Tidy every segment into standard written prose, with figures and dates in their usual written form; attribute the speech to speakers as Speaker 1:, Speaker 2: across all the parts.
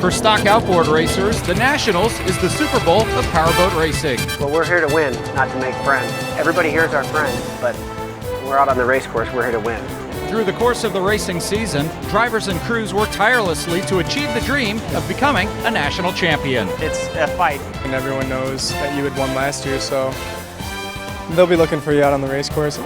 Speaker 1: For stock outboard racers, the Nationals is the Super Bowl of powerboat racing.
Speaker 2: Well, we're here to win, not to make friends. Everybody here is our friend, but when we're out on the race course, we're here to win.
Speaker 1: Through the course of the racing season, drivers and crews work tirelessly to achieve the dream of becoming a national champion.
Speaker 3: It's a fight.
Speaker 4: And everyone knows that you had won last year, so they'll be looking for you out on the race course.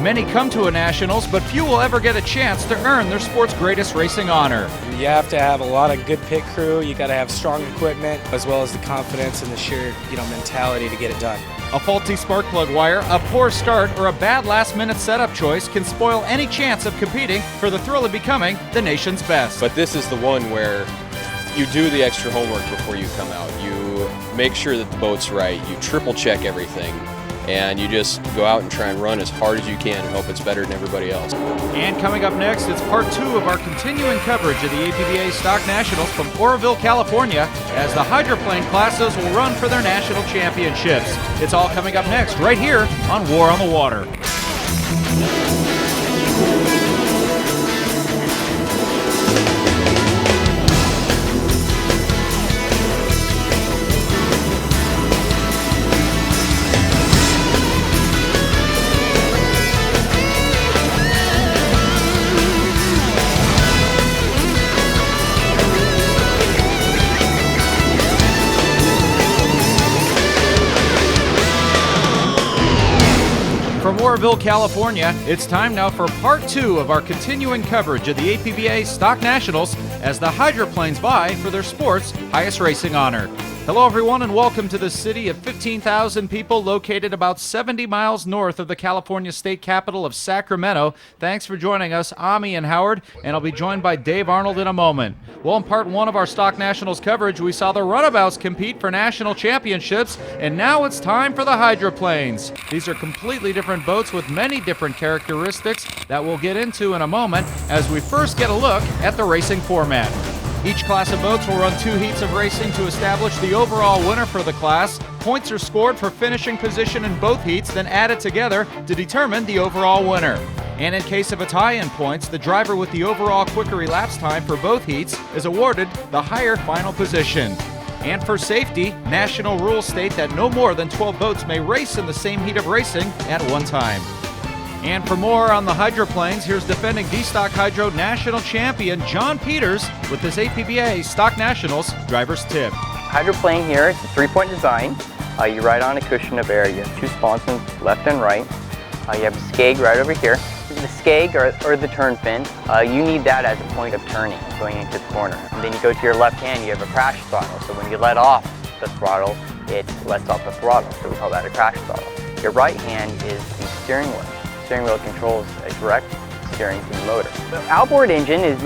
Speaker 1: Many come to a Nationals, but few will ever get a chance to earn their sport's greatest racing honor.
Speaker 4: You have to have a lot of good pit crew, you got to have strong equipment, as well as the confidence and the sheer mentality to get it done.
Speaker 1: A faulty spark plug wire, a poor start, or a bad last-minute setup choice can spoil any chance of competing for the thrill of becoming the nation's best.
Speaker 5: But this is the one where you do the extra homework before you come out. You make sure that the boat's right, you triple check everything, and you just go out and try and run as hard as you can and hope it's better than everybody else.
Speaker 1: And coming up next, it's part 2 of our continuing coverage of the APBA Stock Nationals from Oroville, California, as the Hydroplane classes will run for their national championships. It's all coming up next, right here on War on the Water. From Oroville, California, it's time now for part 2 of our continuing coverage of the APBA Stock Nationals as the Hydroplanes vie for their sport's highest racing honor. Hello everyone and welcome to the city of 15,000 people located about 70 miles north of the California state capital of Sacramento. Thanks for joining us. I'm Ian Howard and I'll be joined by Dave Arnold in a moment. Well, in part 1 of our Stock Nationals coverage, we saw the runabouts compete for national championships, and now it's time for the Hydroplanes. These are completely different boats with many different characteristics that we'll get into in a moment as we first get a look at the racing format. Each class of boats will run 2 heats of racing to establish the overall winner for the class. Points are scored for finishing position in both heats, then added together to determine the overall winner. And in case of a tie in points, the driver with the overall quicker elapsed time for both heats is awarded the higher final position. And for safety, national rules state that no more than 12 boats may race in the same heat of racing at one time. And for more on the Hydroplanes, here's defending D-Stock Hydro National Champion John Peters with this APBA Stock Nationals driver's tip.
Speaker 3: Hydroplane here, it's a 3-point design. You ride on a cushion of air. You have 2 sponsons, left and right. You have a skeg right over here. The skeg or the turn fin, you need that as a point of turning going into the corner. And then you go to your left hand, you have a crash throttle. So when you let off the throttle, it lets off the throttle. So we call that a crash throttle. Your right hand is the steering wheel. Steering wheel controls a direct steering to the motor. The outboard engine is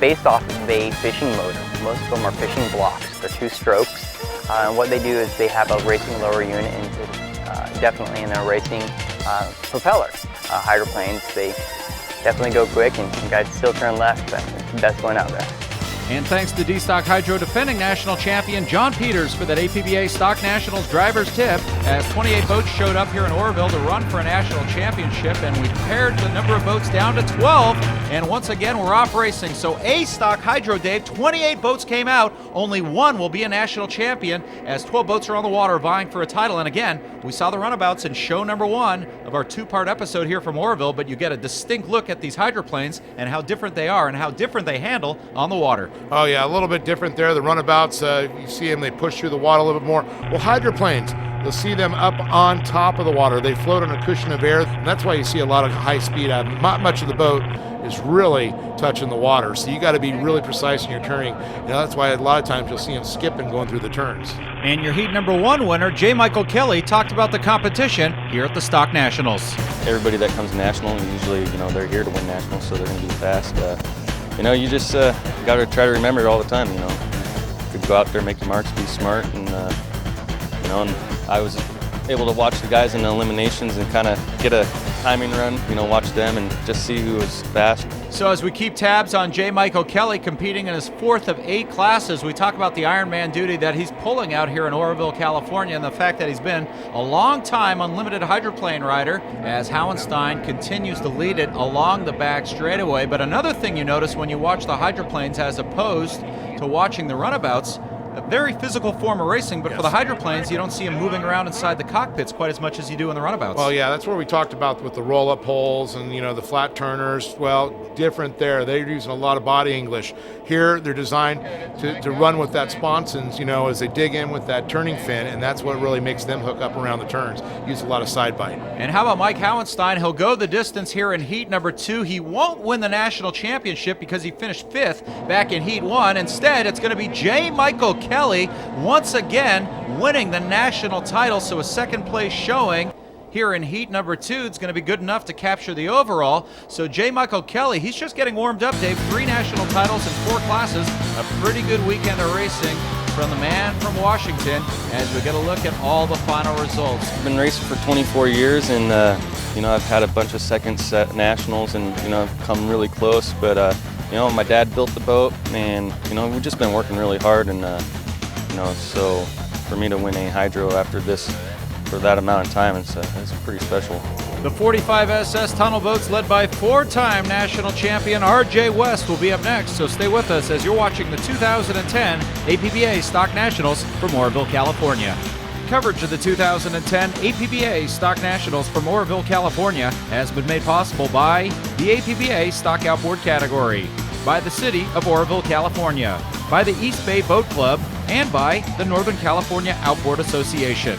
Speaker 3: based off of a fishing motor. Most of them are fishing blocks. They're 2 strokes. And what they do is they have a racing lower unit and definitely in a racing propeller. Hydroplanes, they definitely go quick and you guys still turn left, but it's the best one out there.
Speaker 1: And thanks to D-Stock Hydro defending national champion John Peters for that APBA Stock Nationals driver's tip, as 28 boats showed up here in Orville to run for a national championship, and we pared the number of boats down to 12, and once again we're off racing. So A-Stock Hydro, Dave, 28 boats came out, only 1 will be a national champion as 12 boats are on the water vying for a title. And again, we saw the runabouts in show number 1 of our 2-part episode here from Orville, but you get a distinct look at these Hydroplanes and how different they are and how different they handle on the water.
Speaker 6: Oh yeah, a little bit different there. The runabouts, you see them, they push through the water a little bit more. Well, hydroplanes, you'll see them up on top of the water. They float on a cushion of air, and that's why you see a lot of high speed out. Not much of the boat is really touching the water, so you got to be really precise in your turning. That's why a lot of times you'll see them skipping going through the turns.
Speaker 1: And your heat number 1 winner, J. Michael Kelly, talked about the competition here at the Stock Nationals.
Speaker 7: Everybody that comes national, usually, they're here to win nationals, so they're going to be fast. You just got to try to remember it all the time. You go out there, make your marks, be smart, and and I was able to watch the guys in the eliminations and kind of get a timing run, watch them and just see who was fast.
Speaker 1: So as we keep tabs on J. Michael Kelly competing in his 4th of 8 classes, we talk about the Ironman duty that he's pulling out here in Oroville, California, and the fact that he's been a long time unlimited hydroplane rider as Howenstein continues to lead it along the back straightaway. But another thing you notice when you watch the hydroplanes as opposed to watching the runabouts, a very physical form of racing, but for the hydroplanes, you don't see them moving around inside the cockpits quite as much as you do in the runabouts.
Speaker 6: Well, yeah, that's where we talked about with the roll-up holes and, the flat turners. Well, different there. They're using a lot of body English. Here, they're designed to run with that sponsons, as they dig in with that turning fin, and that's what really makes them hook up around the turns. Use a lot of side bite.
Speaker 1: And how about Mike Howenstein? He'll go the distance here in heat number 2. He won't win the national championship because he finished 5th back in heat 1. Instead, it's going to be J. Michael Kelly once again winning the national title, so a second place showing here in heat number 2 is going to be good enough to capture the overall. So J. Michael Kelly, he's just getting warmed up, Dave. 3 national titles in 4 classes, a pretty good weekend of racing from the man from Washington as we get a look at all the final results.
Speaker 7: I've been racing for 24 years and I've had a bunch of second set nationals and I've come really close, but my dad built the boat and we've just been working really hard, and so for me to win a hydro after this for that amount of time, it's pretty special.
Speaker 1: The 45 SS tunnel boats led by 4-time national champion R.J. West will be up next, so stay with us as you're watching the 2010 APBA Stock Nationals from Oroville, California. Coverage of the 2010 APBA Stock Nationals from Oroville, California has been made possible by the APBA Stock Outboard category, by the City of Oroville, California, by the East Bay Boat Club, and by the Northern California Outboard Association.